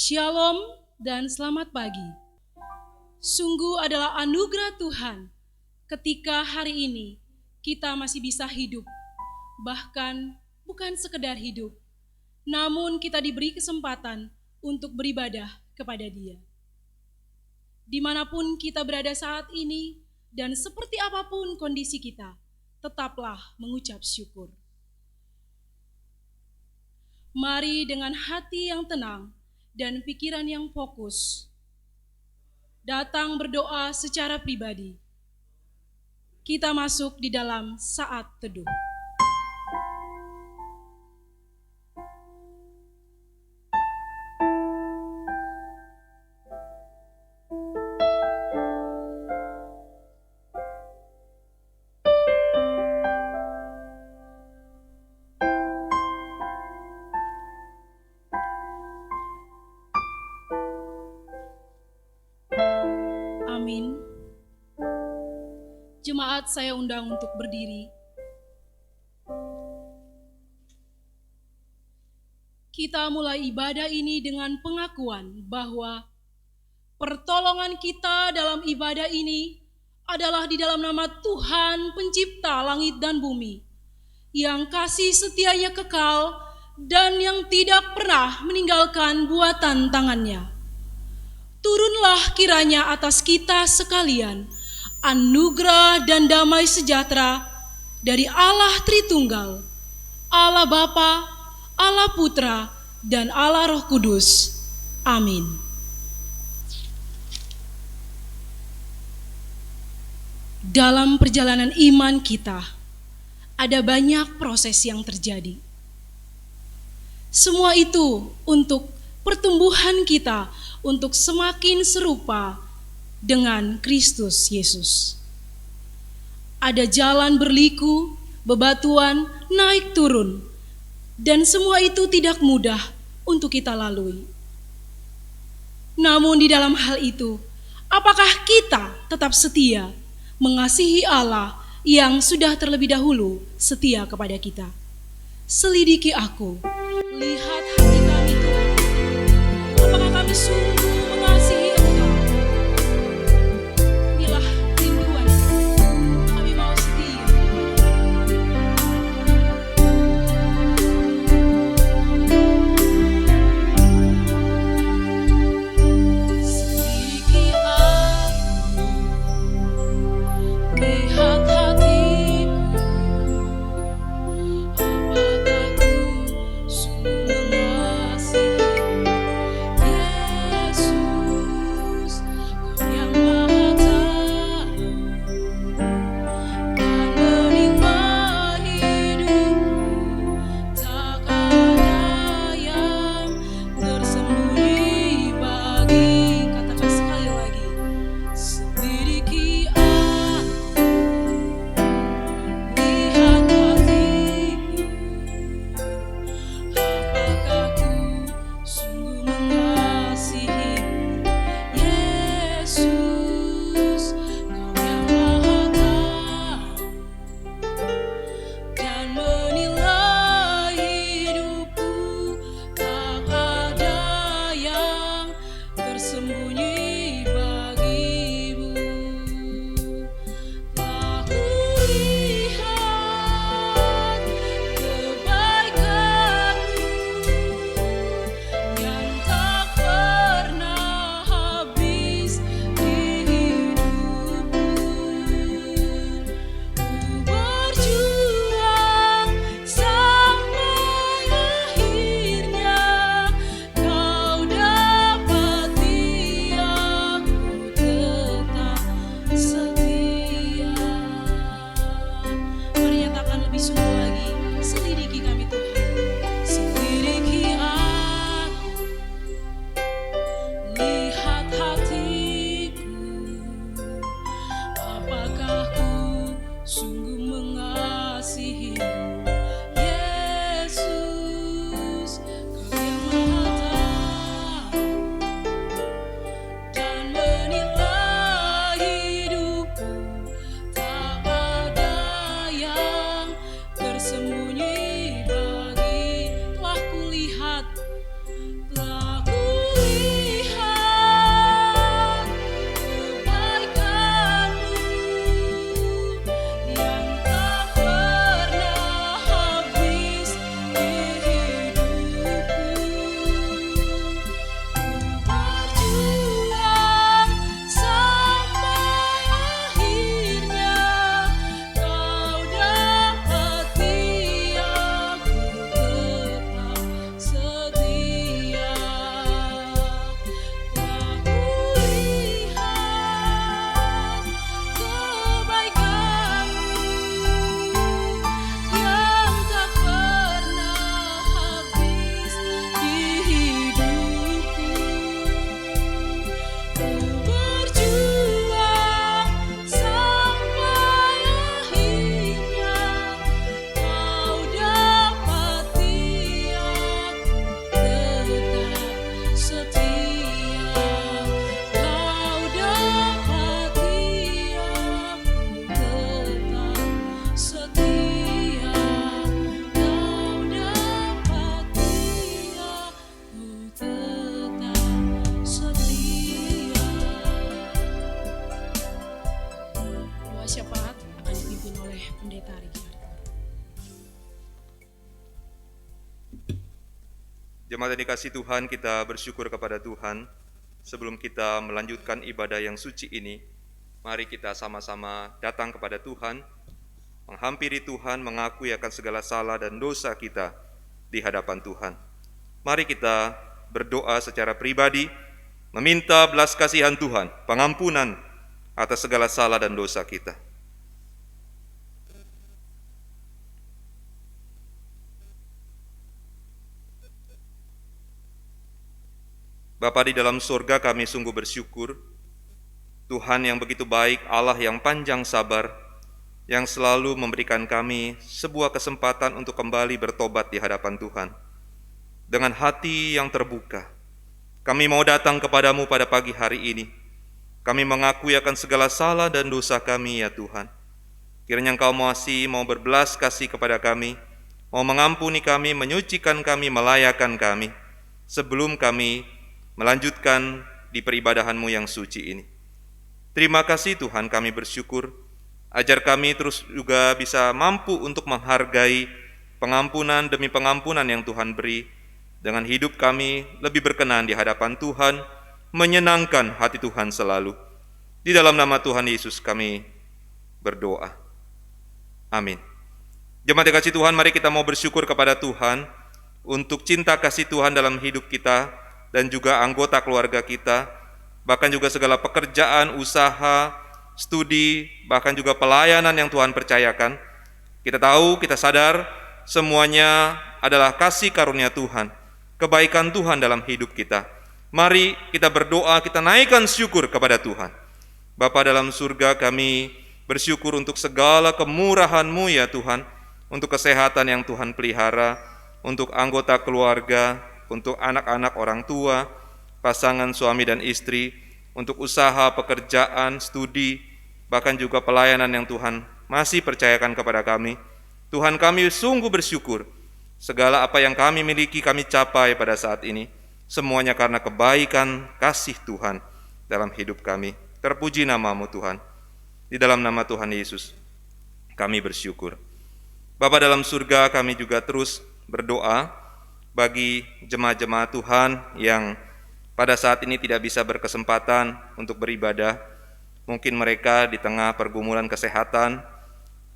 Shalom dan selamat pagi. Sungguh adalah anugerah Tuhan ketika hari ini kita masih bisa hidup. Bahkan bukan sekedar hidup, namun kita diberi kesempatan untuk beribadah kepada Dia. Dimanapun kita berada saat ini dan seperti apapun kondisi kita, tetaplah mengucap syukur. Mari dengan hati yang tenang dan pikiran yang fokus, datang berdoa secara pribadi. Kita masuk di dalam saat teduh. Amin. Jemaat, saya undang untuk berdiri. Kita mulai ibadah ini dengan pengakuan bahwa pertolongan kita dalam ibadah ini adalah di dalam nama Tuhan Pencipta langit dan bumi, yang kasih setianya kekal dan yang tidak pernah meninggalkan buatan tangannya. Turunlah kiranya atas kita sekalian anugerah dan damai sejahtera dari Allah Tritunggal, Allah Bapa, Allah Putra, dan Allah Roh Kudus. Amin. Dalam perjalanan iman kita, ada banyak proses yang terjadi. Semua itu untuk pertumbuhan kita, untuk semakin serupa dengan Kristus Yesus. Ada jalan berliku, bebatuan, naik turun, dan semua itu tidak mudah untuk kita lalui. Namun di dalam hal itu, apakah kita tetap setia mengasihi Allah yang sudah terlebih dahulu setia kepada kita? Selidiki aku, lihat hati kami Tuhan. Apakah kami sungguh mengasihi Engkau? Inilah rinduan kami, mau setia. Selidiki aku, lihat hatimu. Apakah ku sungguh mengasihi Jemaat yang dikasihi Tuhan, kita bersyukur kepada Tuhan. Sebelum kita melanjutkan ibadah yang suci ini, mari kita sama-sama datang kepada Tuhan, menghampiri Tuhan, mengakui akan segala salah dan dosa kita di hadapan Tuhan. Mari kita berdoa secara pribadi, meminta belas kasihan Tuhan, pengampunan atas segala salah dan dosa kita. Bapa di dalam surga, kami sungguh bersyukur, Tuhan yang begitu baik, Allah yang panjang sabar, yang selalu memberikan kami sebuah kesempatan untuk kembali bertobat di hadapan Tuhan. Dengan hati yang terbuka, kami mau datang kepadamu pada pagi hari ini. Kami mengakui akan segala salah dan dosa kami, ya Tuhan. Kiranya Engkau masih mau berbelas kasih kepada kami, mau mengampuni kami, menyucikan kami, melayakan kami, sebelum kami melanjutkan di peribadahan-Mu yang suci ini. Terima kasih Tuhan, kami bersyukur. Ajar kami terus juga bisa mampu untuk menghargai pengampunan demi pengampunan yang Tuhan beri. Dengan hidup kami lebih berkenan di hadapan Tuhan, menyenangkan hati Tuhan selalu. Di dalam nama Tuhan Yesus kami berdoa. Amin. Jemaat yang kasih Tuhan, mari kita mau bersyukur kepada Tuhan untuk cinta kasih Tuhan dalam hidup kita dan juga anggota keluarga kita, bahkan juga segala pekerjaan, usaha, studi, bahkan juga pelayanan yang Tuhan percayakan. Kita tahu, kita sadar, semuanya adalah kasih karunia Tuhan, kebaikan Tuhan dalam hidup kita. Mari kita berdoa, kita naikkan syukur kepada Tuhan. Bapa dalam surga, kami bersyukur untuk segala kemurahan-Mu ya Tuhan, untuk kesehatan yang Tuhan pelihara, untuk anggota keluarga, untuk anak-anak orang tua, pasangan suami dan istri, untuk usaha, pekerjaan, studi, bahkan juga pelayanan yang Tuhan masih percayakan kepada kami. Tuhan, kami sungguh bersyukur. Segala apa yang kami miliki, kami capai pada saat ini. Semuanya karena kebaikan kasih Tuhan dalam hidup kami. Terpuji nama-Mu Tuhan. Di dalam nama Tuhan Yesus, kami bersyukur. Bapa dalam surga, kami juga terus berdoa bagi jemaat-jemaat Tuhan yang pada saat ini tidak bisa berkesempatan untuk beribadah. Mungkin mereka di tengah pergumulan kesehatan,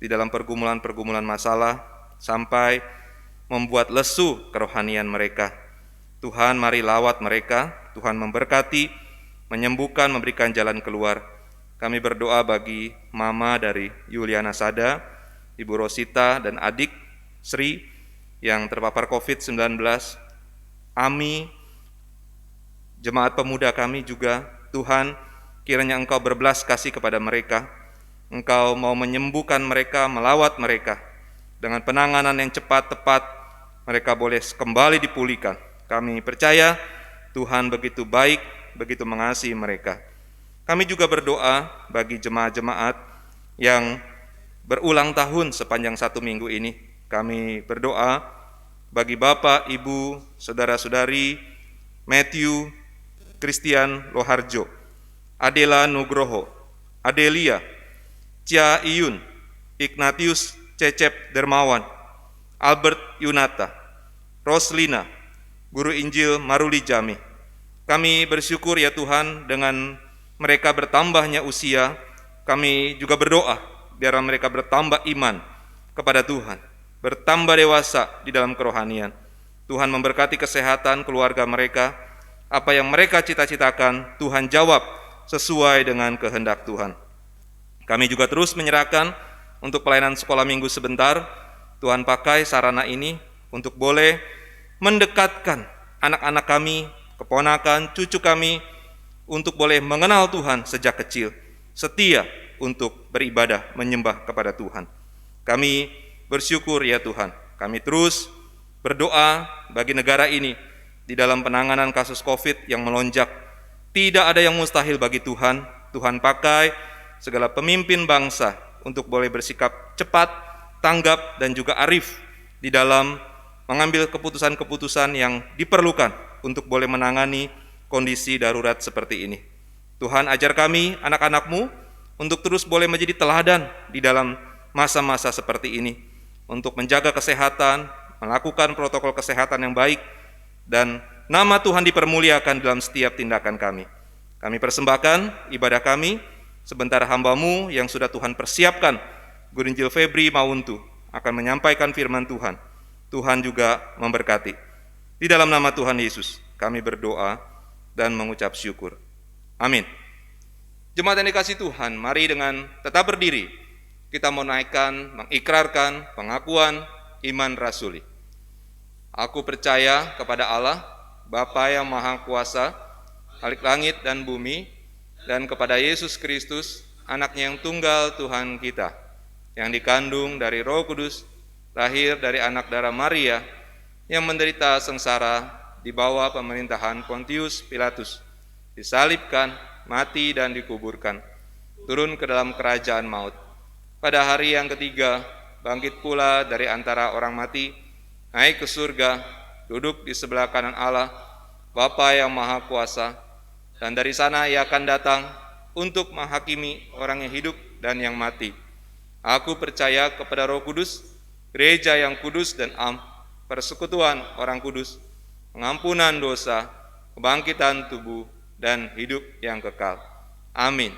di dalam pergumulan-pergumulan masalah, sampai membuat lesu kerohanian mereka. Tuhan, mari lawat mereka, Tuhan memberkati, menyembuhkan, memberikan jalan keluar. Kami berdoa bagi Mama dari Yuliana Sada, Ibu Rosita dan adik Sri yang terpapar COVID-19, Ami, jemaat pemuda kami juga, Tuhan, kiranya Engkau berbelas kasih kepada mereka, Engkau mau menyembuhkan mereka, melawat mereka, dengan penanganan yang cepat, tepat, mereka boleh kembali dipulihkan. Kami percaya Tuhan begitu baik, begitu mengasihi mereka. Kami juga berdoa bagi jemaat-jemaat yang berulang tahun sepanjang 1 minggu ini. Kami berdoa bagi Bapak, Ibu, Saudara-saudari Matthew Christian Loharjo, Adela Nugroho, Adelia, Cia Iyun, Ignatius Cecep Dermawan, Albert Yunata, Roslina, Guru Injil Maruli Jami. Kami bersyukur ya Tuhan, dengan mereka bertambahnya usia, kami juga berdoa biar mereka bertambah iman kepada Tuhan, bertambah dewasa di dalam kerohanian. Tuhan memberkati kesehatan keluarga mereka, apa yang mereka cita-citakan, Tuhan jawab sesuai dengan kehendak Tuhan. Kami juga terus menyerahkan untuk pelayanan sekolah minggu sebentar. Tuhan pakai sarana ini untuk boleh mendekatkan anak-anak kami, keponakan, cucu kami, untuk boleh mengenal Tuhan sejak kecil, setia untuk beribadah, menyembah kepada Tuhan. Kami bersyukur ya Tuhan, kami terus berdoa bagi negara ini di dalam penanganan kasus COVID yang melonjak. Tidak ada yang mustahil bagi Tuhan. Tuhan pakai segala pemimpin bangsa untuk boleh bersikap cepat, tanggap, dan juga arif di dalam mengambil keputusan-keputusan yang diperlukan untuk boleh menangani kondisi darurat seperti ini. Tuhan, ajar kami, anak-anak-Mu, untuk terus boleh menjadi teladan di dalam masa-masa seperti ini, untuk menjaga kesehatan, melakukan protokol kesehatan yang baik, dan nama Tuhan dipermuliakan dalam setiap tindakan kami. Kami persembahkan ibadah kami, sebentar hamba-Mu yang sudah Tuhan persiapkan, Guru Injil Febri Mauntu, akan menyampaikan firman Tuhan. Tuhan juga memberkati. Di dalam nama Tuhan Yesus, kami berdoa dan mengucap syukur. Amin. Jemaat yang dikasihi Tuhan, mari dengan tetap berdiri, kita menaikkan, mengikrarkan pengakuan iman rasuli. Aku percaya kepada Allah, Bapa yang Maha Kuasa, Khalik langit dan bumi, dan kepada Yesus Kristus, Anaknya yang tunggal Tuhan kita, yang dikandung dari Roh Kudus, lahir dari anak darah Maria, yang menderita sengsara di bawah pemerintahan Pontius Pilatus, disalibkan, mati dan dikuburkan, turun ke dalam kerajaan maut. Pada hari yang ketiga, bangkit pula dari antara orang mati, naik ke surga, duduk di sebelah kanan Allah, Bapa yang Maha Kuasa, dan dari sana Ia akan datang untuk menghakimi orang yang hidup dan yang mati. Aku percaya kepada Roh Kudus, gereja yang kudus dan am, persekutuan orang kudus, pengampunan dosa, kebangkitan tubuh, dan hidup yang kekal. Amin.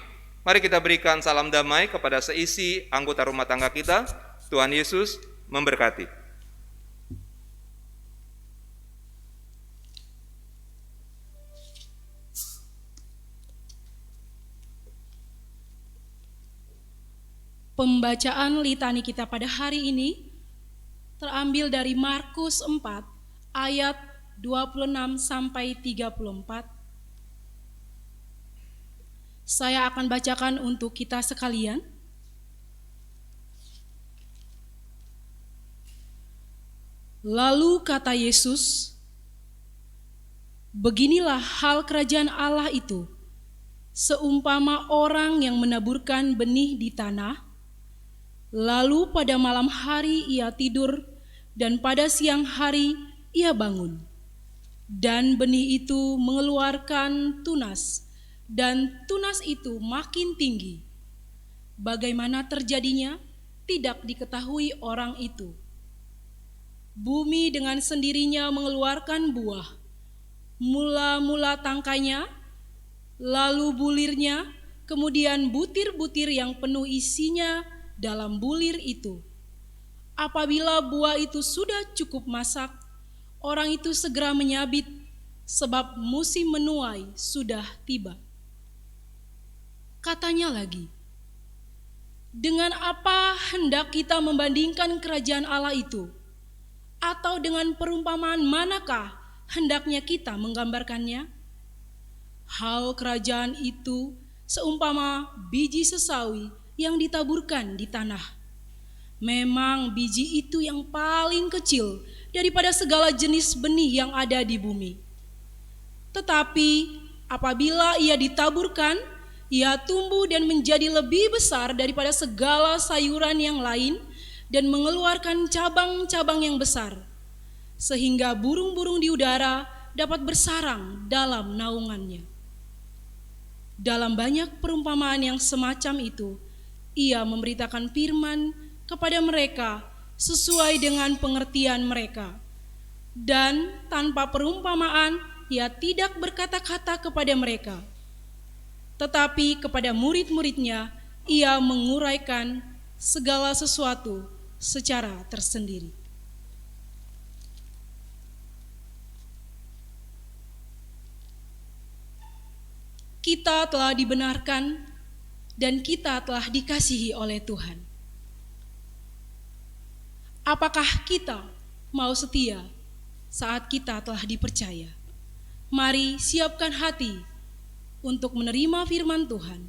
Mari kita berikan salam damai kepada seisi anggota rumah tangga kita. Tuhan Yesus memberkati. Pembacaan litani kita pada hari ini terambil dari Markus 4 ayat 26 sampai 34. Saya akan bacakan untuk kita sekalian. Lalu kata Yesus, "Beginilah hal kerajaan Allah itu, seumpama orang yang menaburkan benih di tanah, lalu pada malam hari ia tidur, dan pada siang hari ia bangun. Dan benih itu mengeluarkan tunas, dan tunas itu makin tinggi. Bagaimana terjadinya, tidak diketahui orang itu. Bumi dengan sendirinya mengeluarkan buah, mula-mula tangkainya, lalu bulirnya, kemudian butir-butir yang penuh isinya dalam bulir itu. Apabila buah itu sudah cukup masak, orang itu segera menyabit, sebab musim menuai sudah tiba." Katanya lagi, "Dengan apa hendak kita membandingkan kerajaan Allah itu? Atau dengan perumpamaan manakah hendaknya kita menggambarkannya? Hal kerajaan itu seumpama biji sesawi yang ditaburkan di tanah. Memang biji itu yang paling kecil daripada segala jenis benih yang ada di bumi. Tetapi apabila ia ditaburkan, ia tumbuh dan menjadi lebih besar daripada segala sayuran yang lain dan mengeluarkan cabang-cabang yang besar, sehingga burung-burung di udara dapat bersarang dalam naungannya." Dalam banyak perumpamaan yang semacam itu, ia memberitakan firman kepada mereka sesuai dengan pengertian mereka. Dan tanpa perumpamaan, ia tidak berkata-kata kepada mereka. Tetapi kepada murid-muridnya, ia menguraikan segala sesuatu secara tersendiri. Kita telah dibenarkan dan kita telah dikasihi oleh Tuhan. Apakah kita mau setia saat kita telah dipercaya? Mari siapkan hati untuk menerima firman Tuhan.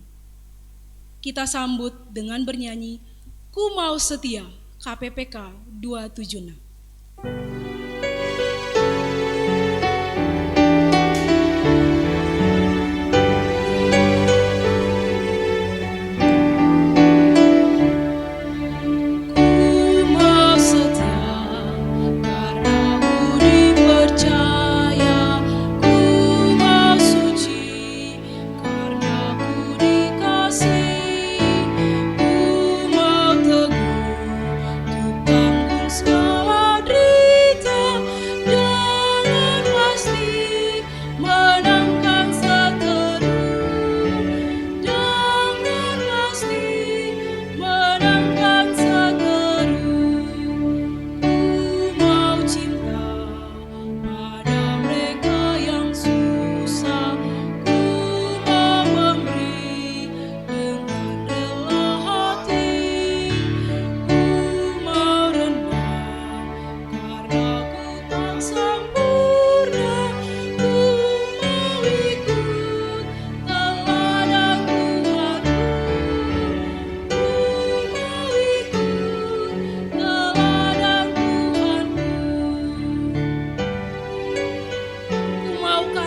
Kita sambut dengan bernyanyi "Ku Mau Setia", KPPK 276. Segala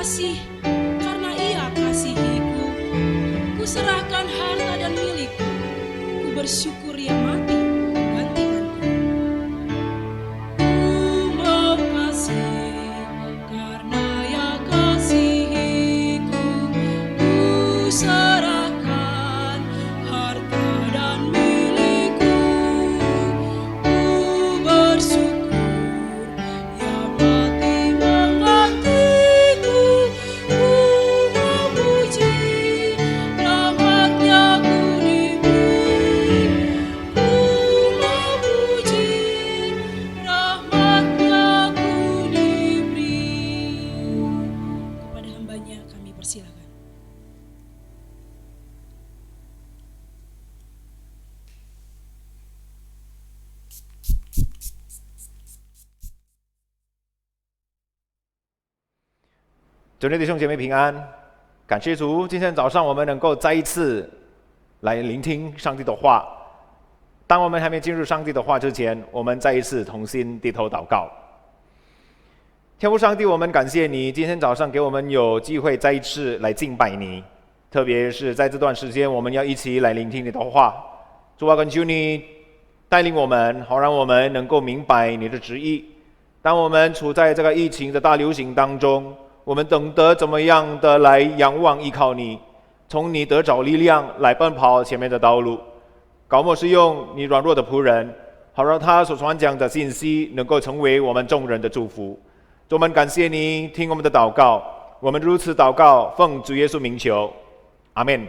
kasih karena Ia kasihiku. Ku serahkan harta dan milikku. Ku bersyukur Ia mati menggantikanku. Ku mau kasih karena Ia kasihiku. Ku serahkan harta dan milikku. Ku bersyukur Ia mati menggantiku. Ku memuji rahmat-Nya ku diberi. Ku memuji rahmat-Nya ku diberi. Kepada hamba-Nya kami persilakan.主内弟兄姐妹平安，感谢主，今天早上我们能够再一次来聆听上帝的话。当我们还没进入上帝的话之前，我们再一次同心低头祷告。天父上帝，我们感谢你，今天早上给我们有机会再一次来敬拜你，特别是在这段时间，我们要一起来聆听你的话。主啊，恳求你带领我们，好让我们能够明白你的旨意。当我们处在这个疫情的大流行当中，我们懂得怎么样的来仰望依靠你，从你得着力量来奔跑前面的道路。高莫是用你软弱的仆人，好让他所传讲的信息能够成为我们众人的祝福。主，我们感谢你听我们的祷告，我们如此祷告，奉主耶稣名求，阿们。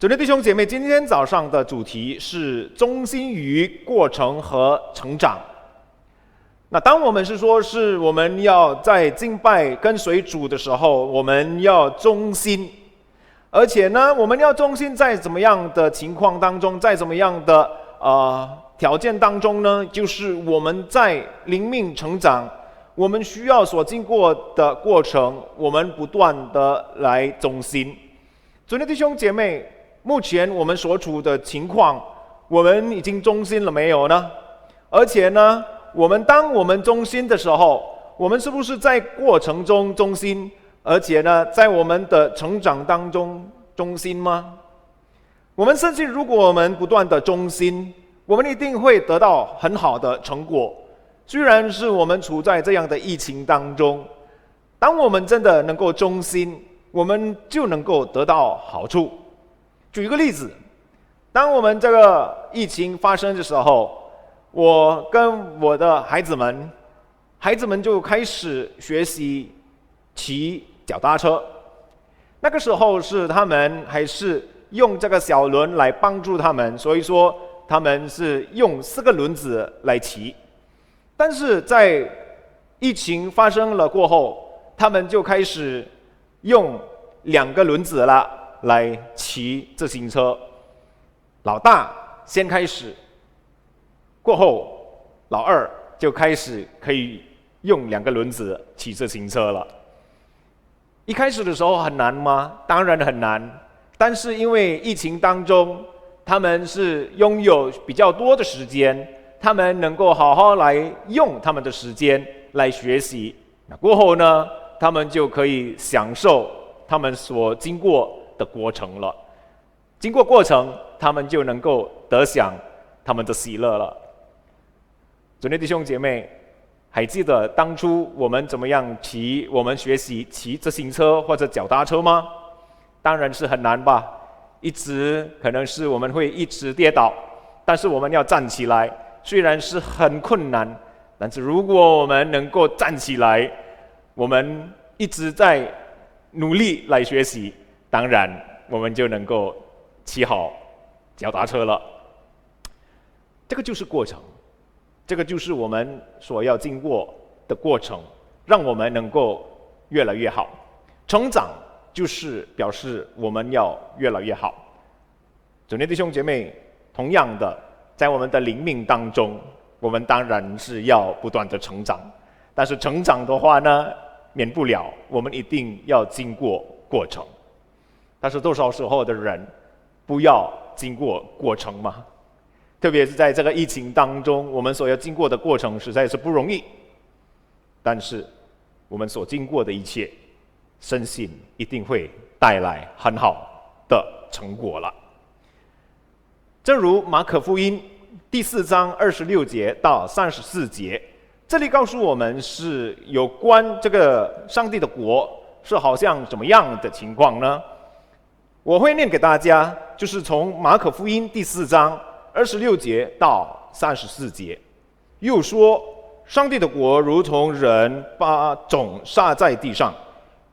主内弟兄姐妹，今天早上的主题是忠心于过程和成长。那当我们是我们要在敬拜跟随主的时候，我们要忠心，而且呢，我们要忠心在怎么样的情况当中，在怎么样的条件当中呢？就是我们在灵命成长，我们需要所经过的过程，我们不断的来忠心。主内弟兄姐妹，目前我们所处的情况，我们已经忠心了没有呢？而且呢，当我们忠心的时候，我们是不是在过程中忠心？而且呢，在我们的成长当中忠心吗？我们相信，如果我们不断的忠心，我们一定会得到很好的成果。虽然是我们处在这样的疫情当中，当我们真的能够忠心，我们就能够得到好处。举一个例子，当我们这个疫情发生的时候，我跟我的孩子们就开始学习骑脚踏车。那个时候是他们还是用这个小轮来帮助他们，所以说他们是用4个轮子来骑。但是在疫情发生了过后，他们就开始用2个轮子了来骑自行车。老大先开始，过后老二就开始可以用2个轮子骑自行车了。一开始的时候很难吗？当然很难。但是因为疫情当中，他们是拥有比较多的时间，他们能够好好来用他们的时间来学习。那过后呢，他们就可以享受他们所经过的过程了。经过过程，他们就能够得享他们的喜乐了。主内弟兄姐妹，还记得当初我们怎么样我们学习骑自行车或者脚踏车吗？当然是很难吧，可能是我们会一直跌倒，但是我们要站起来，虽然是很困难，但是如果我们能够站起来，我们一直在努力来学习，当然我们就能够骑好脚踏车了。这个就是过程，这个就是我们所要经过的过程，让我们能够越来越好。成长就是表示我们要越来越好。主内弟兄姐妹，同样的，在我们的灵命当中，我们当然是要不断的成长。但是成长的话呢，免不了我们一定要经过过程。但是多少时候的人不要经过过程吗？特别是在这个疫情当中，我们所要经过的过程实在是不容易。但是我们所经过的一切，深信一定会带来很好的成果了。正如马可福音第4章26节到34节，这里告诉我们是有关这个上帝的国是好像怎么样的情况呢？我会念给大家，就是从马可福音第4章26节到34节。又说，上帝的国如同人把种撒在地上，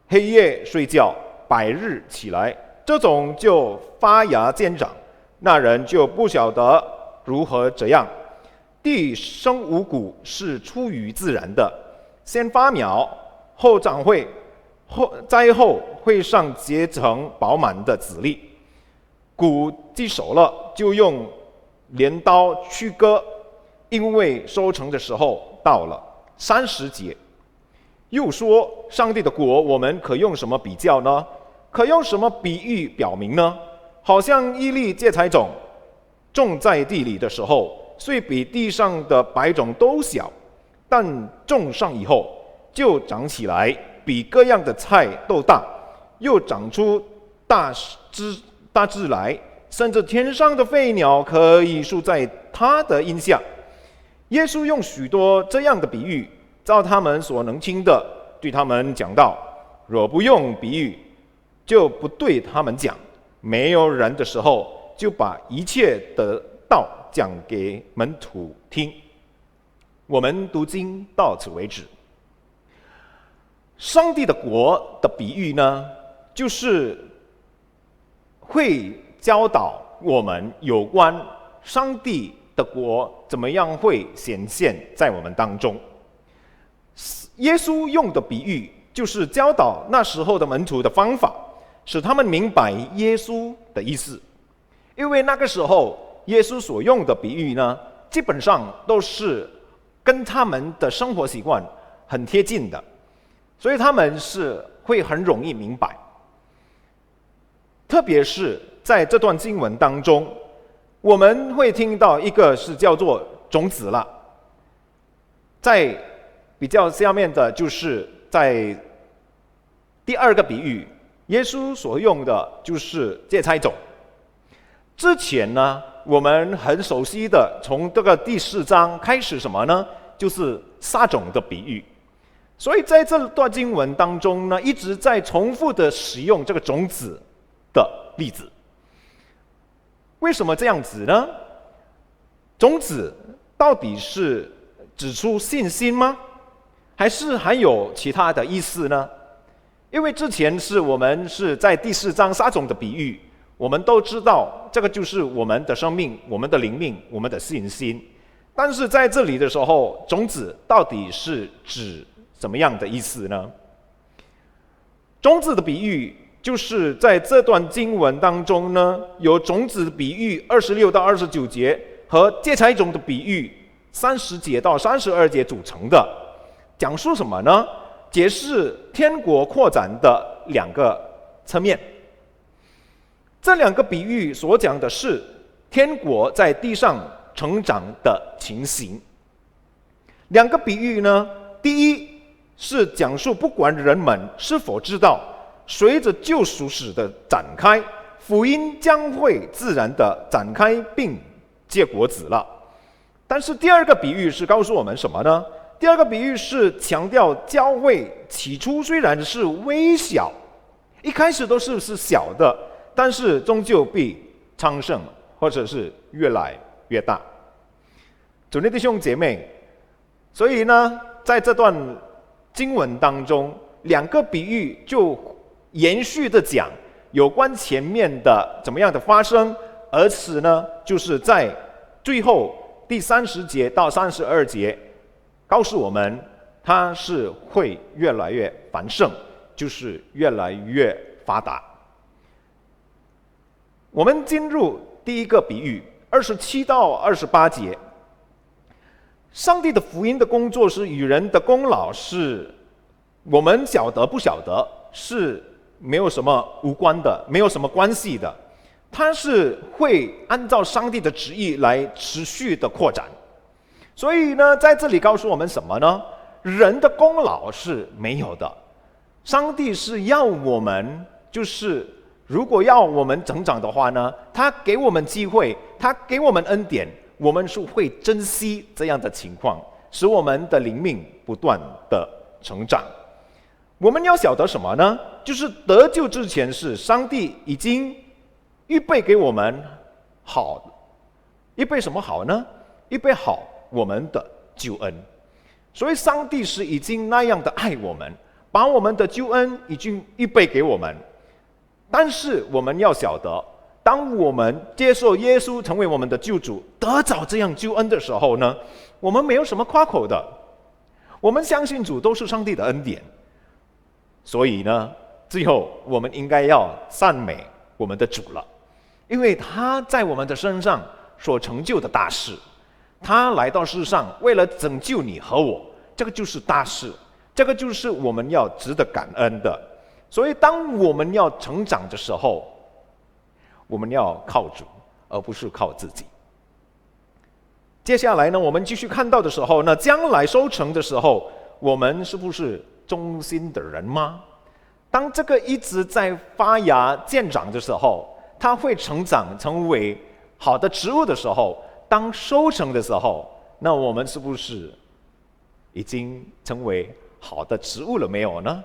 黑夜睡觉，白日起来，这种就发芽见长，那人就不晓得如何这样。地生五谷是出于自然的，先发苗，后长穗，栽后会上结成饱满的籽粒。谷既熟了，就用镰刀去割，因为收成的时候到了。30节又说，上帝的国我们可用什么比较呢？可用什么比喻表明呢？好像一粒芥菜种种在地里的时候，虽比地上的百种都小，但种上以后就长起来，比各样的菜都大，又长出大枝来，甚至天上的飞鸟可以住在它的荫下。耶稣用许多这样的比喻，照他们所能听的，对他们讲道。若不用比喻，就不对他们讲。没有人的时候，就把一切的道讲给门徒听。我们读经到此为止。上帝的国的比喻呢，就是会教导我们有关上帝的国怎么样会显现在我们当中。耶稣用的比喻就是教导那时候的门徒的方法，使他们明白耶稣的意思。因为那个时候耶稣所用的比喻呢，基本上都是跟他们的生活习惯很贴近的，所以他们是会很容易明白。特别是在这段经文当中，我们会听到一个是叫做种子了，在比较下面的就是在第2个比喻，耶稣所用的就是芥菜种。之前呢，我们很熟悉的从这个第4章开始什么呢？就是撒种的比喻。所以在这段经文当中呢，一直在重复的使用这个种子的例子。为什么这样子呢？种子到底是指出信心吗？还是还有其他的意思呢？因为之前我们是在第4章撒种的比喻，我们都知道这个就是我们的生命、我们的灵命、我们的信心。但是在这里的时候，种子到底是指什么样的意思呢？种子的比喻就是在这段经文当中呢，有种子的比喻26到29节和芥菜种的比喻30节到32节组成的。讲述什么呢？解释天国扩展的2个侧面。这2个比喻所讲的是天国在地上成长的情形。2个比喻呢，第一是讲述不管人们是否知道，随着救赎史的展开，福音将会自然的展开并结果子了。但是第2个比喻是告诉我们什么呢？第2个比喻是强调教会起初虽然是微小，一开始都是小的，但是终究必昌盛，或者是越来越大。主内弟兄姐妹，所以呢，在这段经文当中，2个比喻就延续的讲有关前面的怎么样的发生，而此呢，就是在最后第30节到32节告诉我们，它是会越来越繁盛，就是越来越发达。我们进入第1个比喻，27到28节。上帝的福音的工作是与人的功劳，是我们晓得不晓得是没有什么无关的，没有什么关系的。它是会按照上帝的旨意来持续的扩展。所以呢，在这里告诉我们什么呢？人的功劳是没有的。上帝是要我们，就是如果要我们成长的话呢，他给我们机会，他给我们恩典，我们是会珍惜这样的情况，使我们的灵命不断的成长。我们要晓得什么呢？就是得救之前是上帝已经预备给我们好，预备什么好呢？预备好我们的救恩。所以上帝是已经那样的爱我们，把我们的救恩已经预备给我们。但是我们要晓得，当我们接受耶稣成为我们的救主，得着这样救恩的时候呢，我们没有什么夸口的。我们相信主都是上帝的恩典，所以呢，最后我们应该要赞美我们的主了，因为他在我们的身上所成就的大事，他来到世上为了拯救你和我，这个就是大事，这个就是我们要值得感恩的。所以当我们要成长的时候，我们要靠主，而不是靠自己。接下来呢，我们继续看到的时候呢，将来收成的时候，我们是不是忠心的人吗？当这个一直在发芽见长的时候，它会成长成为好的植物的时候，当收成的时候，那我们是不是已经成为好的植物了没有呢？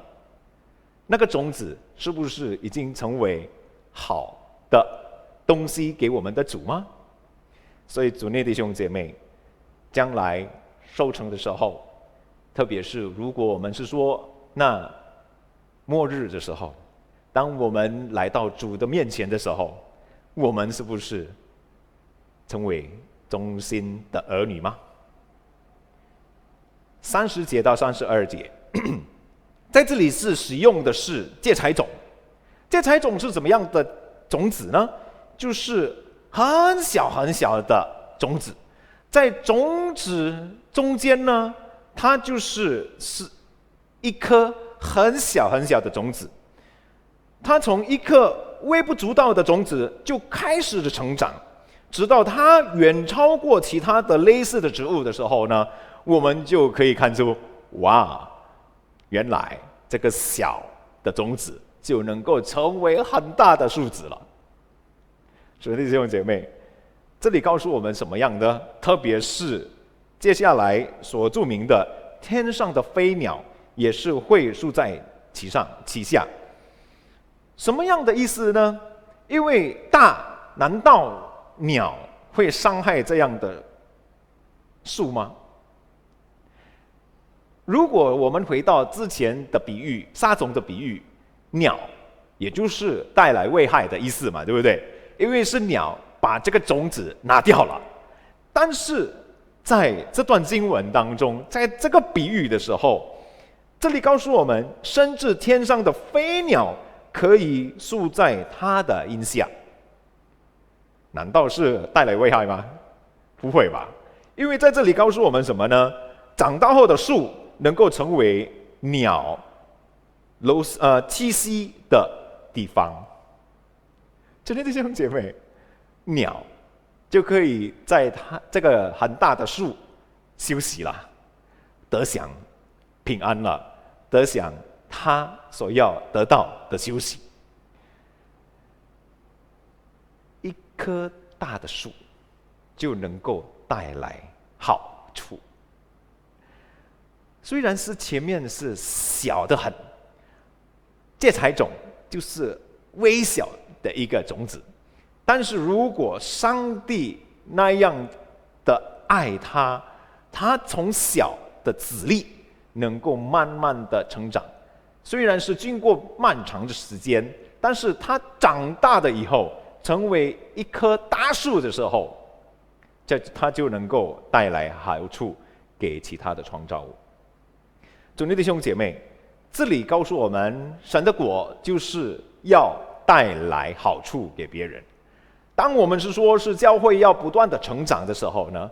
那个种子是不是已经成为好的东西给我们的主吗？所以主内弟兄姐妹，将来收成的时候，特别是如果我们是说那末日的时候，当我们来到主的面前的时候，我们是不是成为忠心的儿女吗？30节到32节在这里是使用的是芥菜种。芥菜种是怎么样的种子呢？就是很小很小的种子，在种子中间呢，它就是一颗很小很小的种子，它从一颗微不足道的种子就开始的成长，直到它远超过其他的类似的植物的时候呢，我们就可以看出，哇，原来这个小的种子就能够成为很大的树枝了。所以弟兄姐妹，这里告诉我们什么样的？特别是接下来所著名的天上的飞鸟也是会住在其下。什么样的意思呢？因为难道鸟会伤害这样的树吗？如果我们回到之前的比喻，撒种的比喻，鸟也就是带来危害的意思嘛，对不对？因为是鸟把这个种子拿掉了。但是在这段经文当中，在这个比喻的时候，这里告诉我们，甚至天上的飞鸟可以住在它的荫下。难道是带来危害吗？不会吧，因为在这里告诉我们什么呢？长大后的树能够成为鸟栖息的地方。今天弟兄姐妹，鸟就可以在它这个很大的树休息了，得享平安了，得享它所要得到的休息。一棵大的树就能够带来好处，虽然是前面是小的很，芥菜种就是微小的一个种子，但是如果上帝那样的爱他，他从小的籽粒能够慢慢的成长，虽然是经过漫长的时间，但是他长大了以后，成为一棵大树的时候，他就能够带来好处给其他的创造物。主内弟兄姐妹，这里告诉我们，神的国就是要带来好处给别人。当我们是说是教会要不断的成长的时候呢，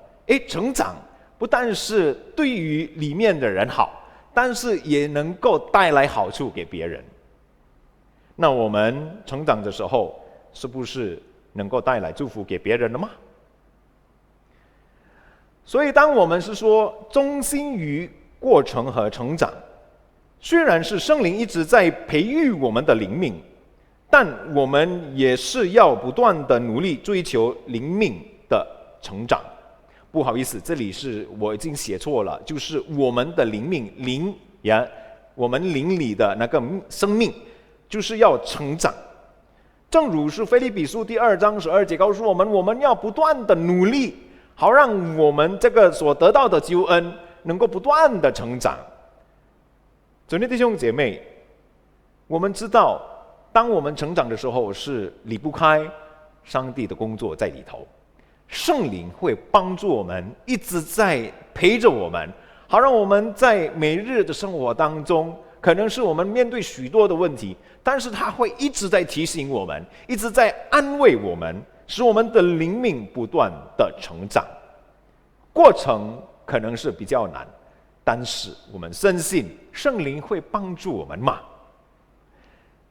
成长不但是对于里面的人好，但是也能够带来好处给别人。那我们成长的时候，是不是能够带来祝福给别人了吗？所以当我们是说忠心于过程和成长。虽然是圣灵一直在培育我们的灵命，但我们也是要不断的努力追求灵命的成长。不好意思，这里是我已经写错了，就是我们的灵命，灵呀，我们灵里的那个生命，就是要成长。正如是腓立比书第2章12节告诉我们，我们要不断的努力，好让我们这个所得到的救恩能够不断的成长。主内弟兄姐妹，我们知道，当我们成长的时候，是离不开上帝的工作在里头。圣灵会帮助我们，一直在陪着我们，好让我们在每日的生活当中，可能是我们面对许多的问题，但是他会一直在提醒我们，一直在安慰我们，使我们的灵命不断的成长。过程可能是比较难，但是我们深信圣灵会帮助我们嘛。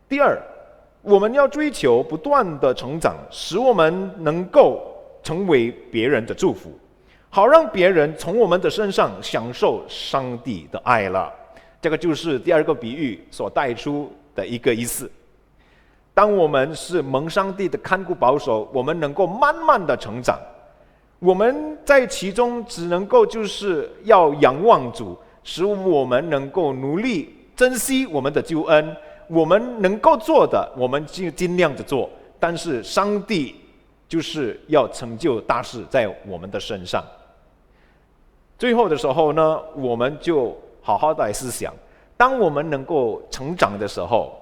第二，我们要追求不断的成长，使我们能够成为别人的祝福，好让别人从我们的身上享受上帝的爱了。这个就是第二个比喻所带出的一个意思。当我们是蒙上帝的看顾保守，我们能够慢慢的成长。我们在其中只能够就是要仰望主，使我们能够努力珍惜我们的救恩。我们能够做的，我们就尽量的做，但是上帝就是要成就大事在我们的身上。最后的时候呢，我们就好好的来思想，当我们能够成长的时候，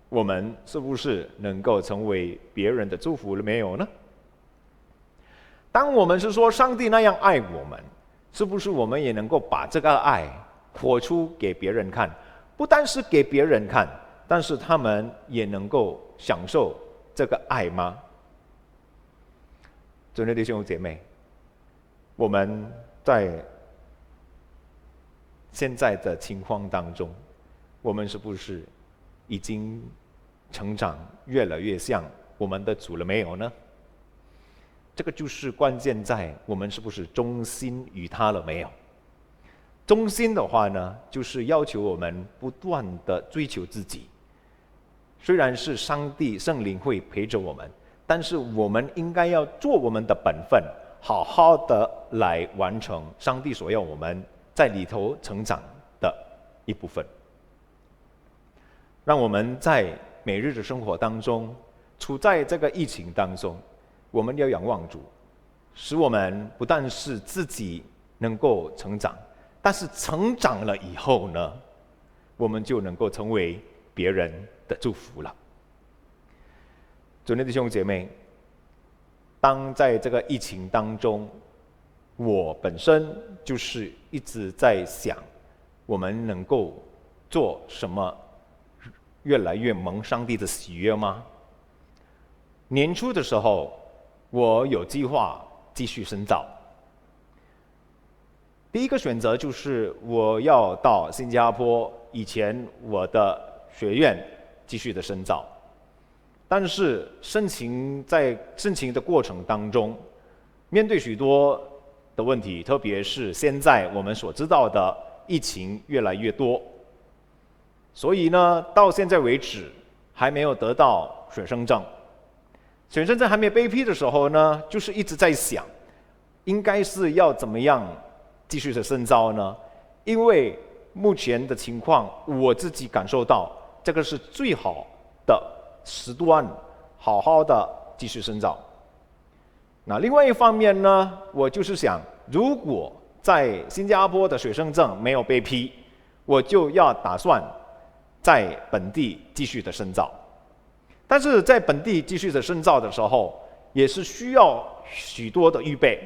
我们是不是能够成为别人的祝福了没有呢？当我们是说上帝那样爱我们，是不是我们也能够把这个爱活出给别人看？不单是给别人看，但是他们也能够享受这个爱吗？尊敬的弟兄姐妹，我们在现在的情况当中，我们是不是已经成长越来越像我们的主了没有呢？这个就是关键在我们是不是忠心于他了没有。忠心的话呢，就是要求我们不断的追求自己。虽然是上帝圣灵会陪着我们，但是我们应该要做我们的本分，好好的来完成上帝所要我们在里头成长的一部分。让我们在每日的生活当中，处在这个疫情当中，我们要仰望主，使我们不但是自己能够成长，但是成长了以后呢，我们就能够成为别人的祝福了。主内弟兄姐妹，当在这个疫情当中，我本身就是一直在想，我们能够做什么越来越蒙上帝的喜悦吗？年初的时候，我有计划继续深造。第一个选择就是我要到新加坡以前我的学院继续的深造，但是在申请的过程当中，面对许多的问题，特别是现在我们所知道的疫情越来越多，所以呢，到现在为止还没有得到学生证。学生证还没被批的时候呢，就是一直在想，应该是要怎么样继续的深造呢？因为目前的情况，我自己感受到这个是最好的时段，好好的继续深造。那另外一方面呢，我就是想，如果在新加坡的学生证没有被批，我就要打算在本地继续的深造。但是在本地继续的深造的时候，也是需要许多的预备，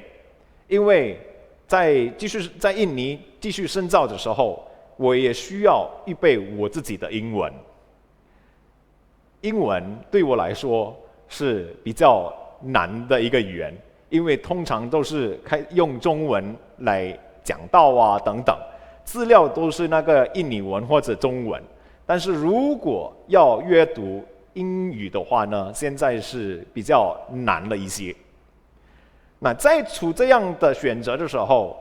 因为在印尼继续深造的时候，我也需要预备我自己的英文。英文对我来说是比较难的一个语言，因为通常都是用中文来讲道啊等等，资料都是那个印尼文或者中文。但是如果要阅读英语的话呢，现在是比较难了一些。那在处这样的选择的时候，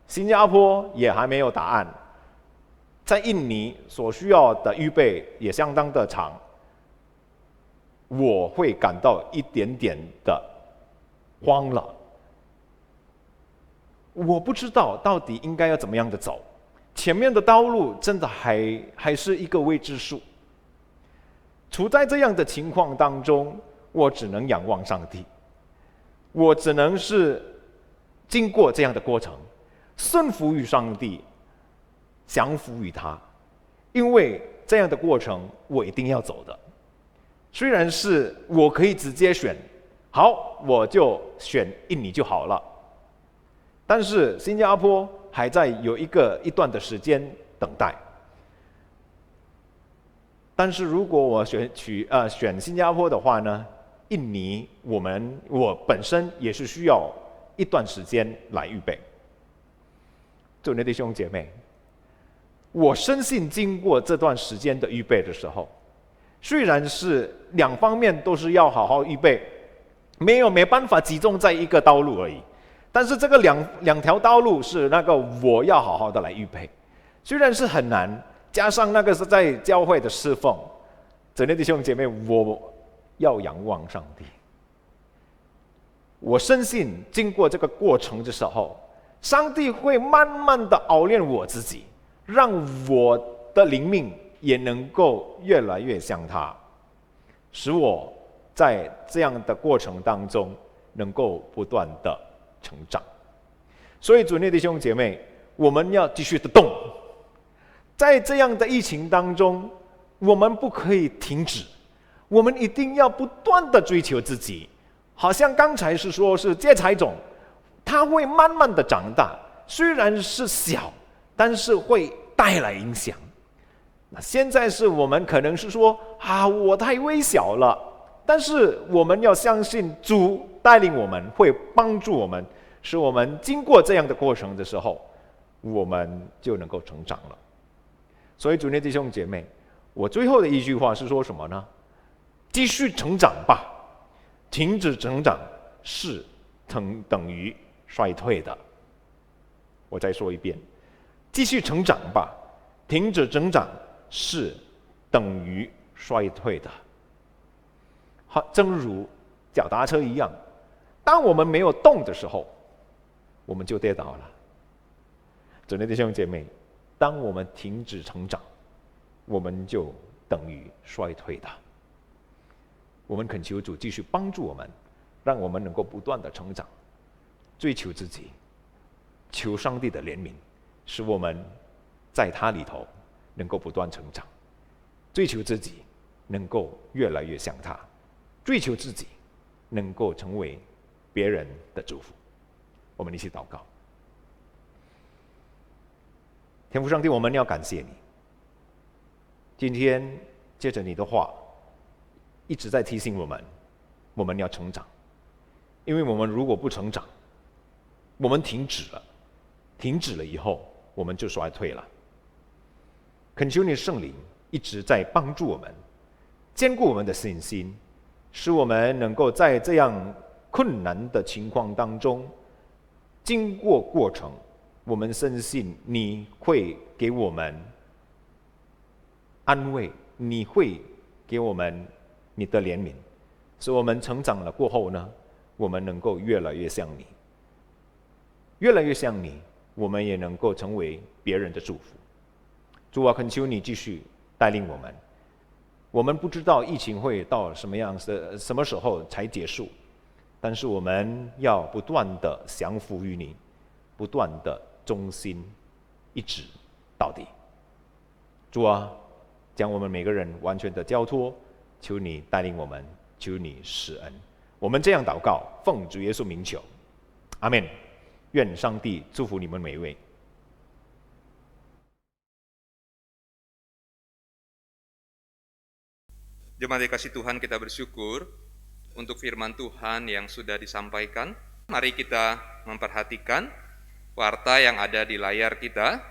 新加坡也还没有答案，在印尼所需要的预备也相当的长，我会感到一点点的慌了。我不知道到底应该要怎么样的走，前面的道路真的还是一个未知数。处在这样的情况当中，我只能仰望上帝，我只能是经过这样的过程，顺服于上帝，降服于他，因为这样的过程我一定要走的。虽然是我可以直接选，好，我就选印尼就好了，但是新加坡还在有一段的时间等待。但是如果我选新加坡的话呢，印尼我本身也是需要一段时间来预备。主内弟兄姐妹，我深信经过这段时间的预备的时候，虽然是两方面都是要好好预备，没办法集中在一个道路而已，但是这个两条道路是那个我要好好的来预备，虽然是很难，加上那个是在教会的侍奉，主内弟兄姐妹，我要仰望上帝。我深信经过这个过程的时候，上帝会慢慢的熬炼我自己，让我的灵命也能够越来越像他，使我在这样的过程当中能够不断的成长。所以主内弟兄姐妹，我们要继续的动，在这样的疫情当中，我们不可以停止，我们一定要不断的追求自己。好像刚才是说是芥菜种，它会慢慢的长大，虽然是小，但是会带来影响。那现在是我们可能是说我太微小了，但是我们要相信主带领我们，会帮助我们，使我们经过这样的过程的时候，我们就能够成长了。所以主内弟兄姐妹，我最后的一句话是说什么呢？继续成长吧，停止成长是等于衰退的。我再说一遍，继续成长吧，停止成长是等于衰退的。好，正如脚踏车一样，当我们没有动的时候，我们就跌倒了。主内弟兄姐妹，当我们停止成长，我们就等于衰退的。我们恳求主继续帮助我们，让我们能够不断的成长，追求自己，求上帝的怜悯，使我们在他里头能够不断成长，追求自己能够越来越像他，追求自己能够成为别人的祝福。我们一起祷告。天父上帝，我们要感谢你，今天借着你的话一直在提醒我们要成长，因为我们如果不成长，我们停止了以后，我们就衰退了。恳求你圣灵一直在帮助我们，坚固我们的信心，使我们能够在这样困难的情况当中经过过程，我们深信你会给我们安慰，你会给我们你的怜悯，使我们成长了过后呢，我们能够越来越像你，越来越像你，我们也能够成为别人的祝福。主啊，恳求你继续带领我们。我们不知道疫情会到什么时候才结束，但是我们要不断的降服于你，不断的忠心一直到底。主啊，将我们每个人完全的交托，求你带领我们，求你施恩。我们这样祷告，奉主耶稣名求，阿们。愿上帝祝福你们每一位。Jemaat dikasih Tuhan, kita bersyukur untuk firman Tuhan yang sudah disampaikan. Mari kita memperhatikan warta yang ada di layar kita.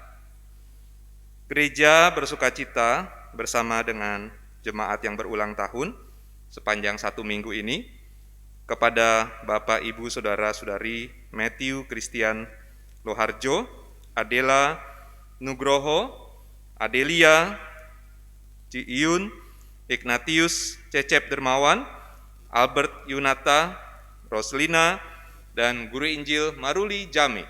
Gereja bersukacita bersama dengan jemaat yang berulang tahun sepanjang 1 minggu ini kepada Bapak, Ibu, Saudara-saudari Matthew Christian Loharjo, Adela Nugroho, Adelia, Ci Iyun, Ignatius Cecep Dermawan, Albert Yunata, Roslina, dan Guru Injil Maruli Jame.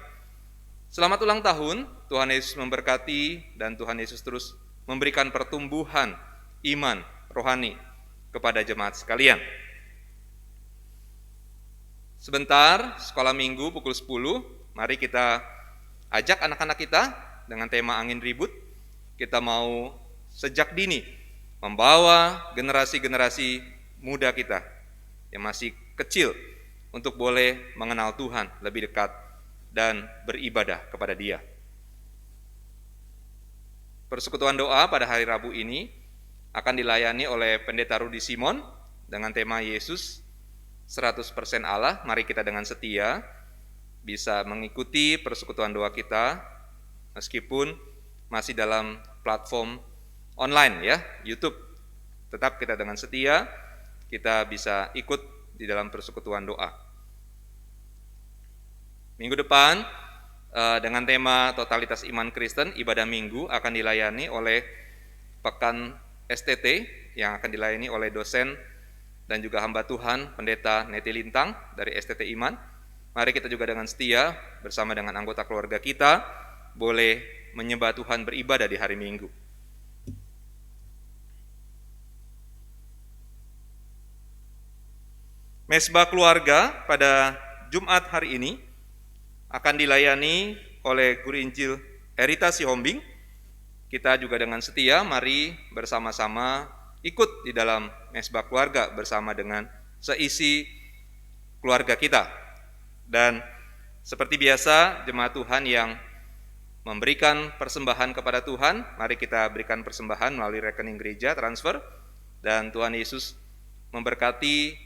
Selamat ulang tahun, Tuhan Yesus memberkati dan Tuhan Yesus terus memberikan pertumbuhan iman rohani kepada jemaat sekalian. Sebentar, sekolah minggu pukul 10, mari kita ajak anak-anak kita dengan tema angin ribut. Kita mau sejak dini membawa generasi-generasi muda kita yang masih kecil untuk boleh mengenal Tuhan lebih dekat dan beribadah kepada Dia. Persekutuan doa pada hari Rabu ini akan dilayani oleh Pendeta Rudi Simon dengan tema Yesus 100% Allah. Mari kita dengan setia bisa mengikuti persekutuan doa kita meskipun masih dalam platform online ya, YouTube. Tetap kita dengan setia, kita bisa ikut di dalam persekutuan doa. Minggu depan dengan tema totalitas iman Kristen, ibadah minggu akan dilayani oleh Pekan STT yang akan dilayani oleh dosen dan juga hamba Tuhan Pendeta Neti Lintang dari STT Iman. Mari kita juga dengan setia bersama dengan anggota keluarga kita boleh menyembah Tuhan beribadah di hari Minggu. Mesbah keluarga pada Jumat hari ini akan dilayani oleh Guru Injil Erita Sihombing. Kita juga dengan setia mari bersama-sama ikut di dalam mesbah keluarga bersama dengan seisi keluarga kita. Dan seperti biasa jemaat Tuhan yang memberikan persembahan kepada Tuhan, mari kita berikan persembahan melalui rekening gereja transfer, dan Tuhan Yesus memberkati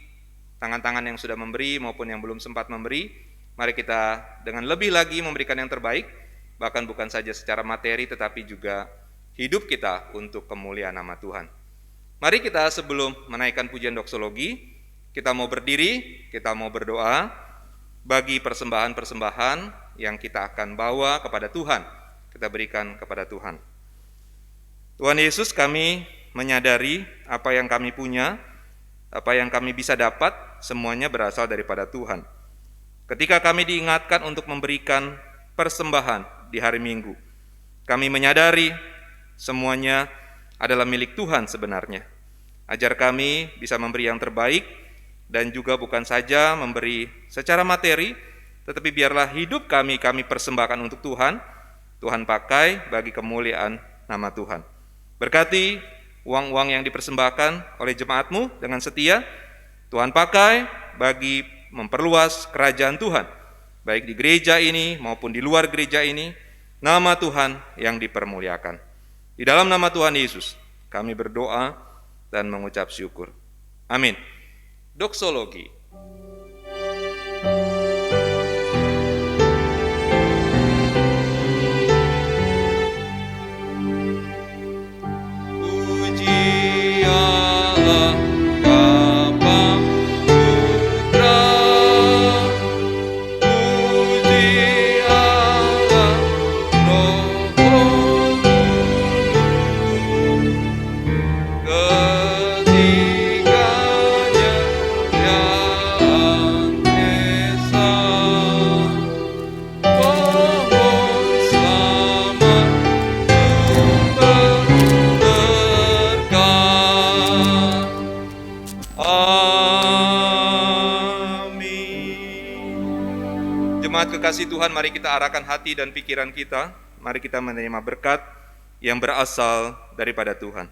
tangan-tangan yang sudah memberi maupun yang belum sempat memberi. Mari kita dengan lebih lagi memberikan yang terbaik, bahkan bukan saja secara materi tetapi juga hidup kita untuk kemuliaan nama Tuhan. Mari kita sebelum menaikkan pujian doksologi, kita mau berdiri, kita mau berdoa bagi persembahan-persembahan yang kita akan bawa kepada Tuhan, kita berikan kepada Tuhan. Tuhan Yesus, kami menyadari apa yang kami punya, apa yang kami bisa dapat, semuanya berasal daripada Tuhan. Ketika kami diingatkan untuk memberikan persembahan di hari Minggu, kami menyadari semuanya adalah milik Tuhan sebenarnya. Ajar kami bisa memberi yang terbaik dan juga bukan saja memberi secara materi, tetapi biarlah hidup kami persembahkan untuk Tuhan. Tuhan pakai bagi kemuliaan nama Tuhan. Berkati uang-uang yang dipersembahkan oleh jemaat-Mu dengan setia. Tuhan pakai bagi memperluas kerajaan Tuhan, baik di gereja ini maupun di luar gereja ini. Nama Tuhan yang dipermuliakan. Di dalam nama Tuhan Yesus, kami berdoa dan mengucap syukur. Amin. Doksologi. Kekasih Tuhan, mari kita arahkan hati dan pikiran kita, mari kita menerima berkat yang berasal daripada Tuhan.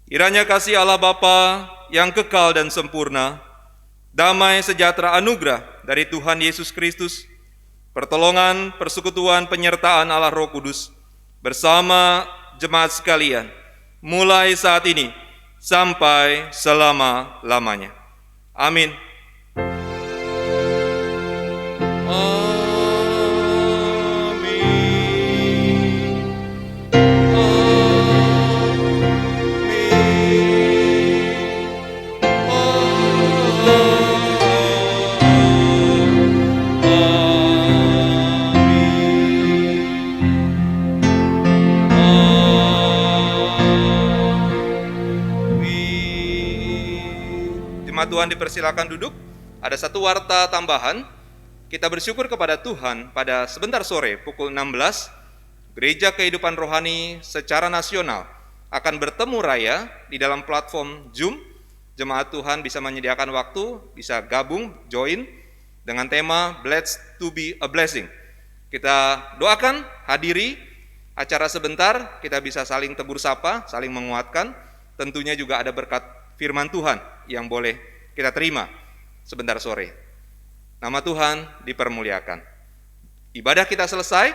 Kiranya kasih Allah Bapa yang kekal dan sempurna, damai sejahtera anugerah dari Tuhan Yesus Kristus, pertolongan, persekutuan, penyertaan Allah Roh Kudus bersama jemaat sekalian, mulai saat ini sampai selama-lamanya. Amin. Jemaat Tuhan dipersilakan duduk. Ada satu warta tambahan. Kita bersyukur kepada Tuhan pada sebentar sore pukul 16, Gereja Kehidupan Rohani secara nasional akan bertemu raya di dalam platform Zoom. Jemaat Tuhan bisa menyediakan waktu, bisa gabung, join dengan tema Blessed to be a Blessing. Kita doakan, hadiri acara sebentar, kita bisa saling tegur sapa, saling menguatkan. Tentunya juga ada berkat firman Tuhan yang boleh kita terima sebentar sore. Nama Tuhan dipermuliakan. Ibadah kita selesai.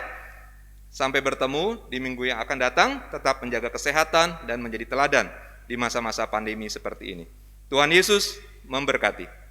Sampai bertemu di minggu yang akan datang. Tetap menjaga kesehatan dan menjadi teladan di masa-masa pandemi seperti ini. Tuhan Yesus memberkati.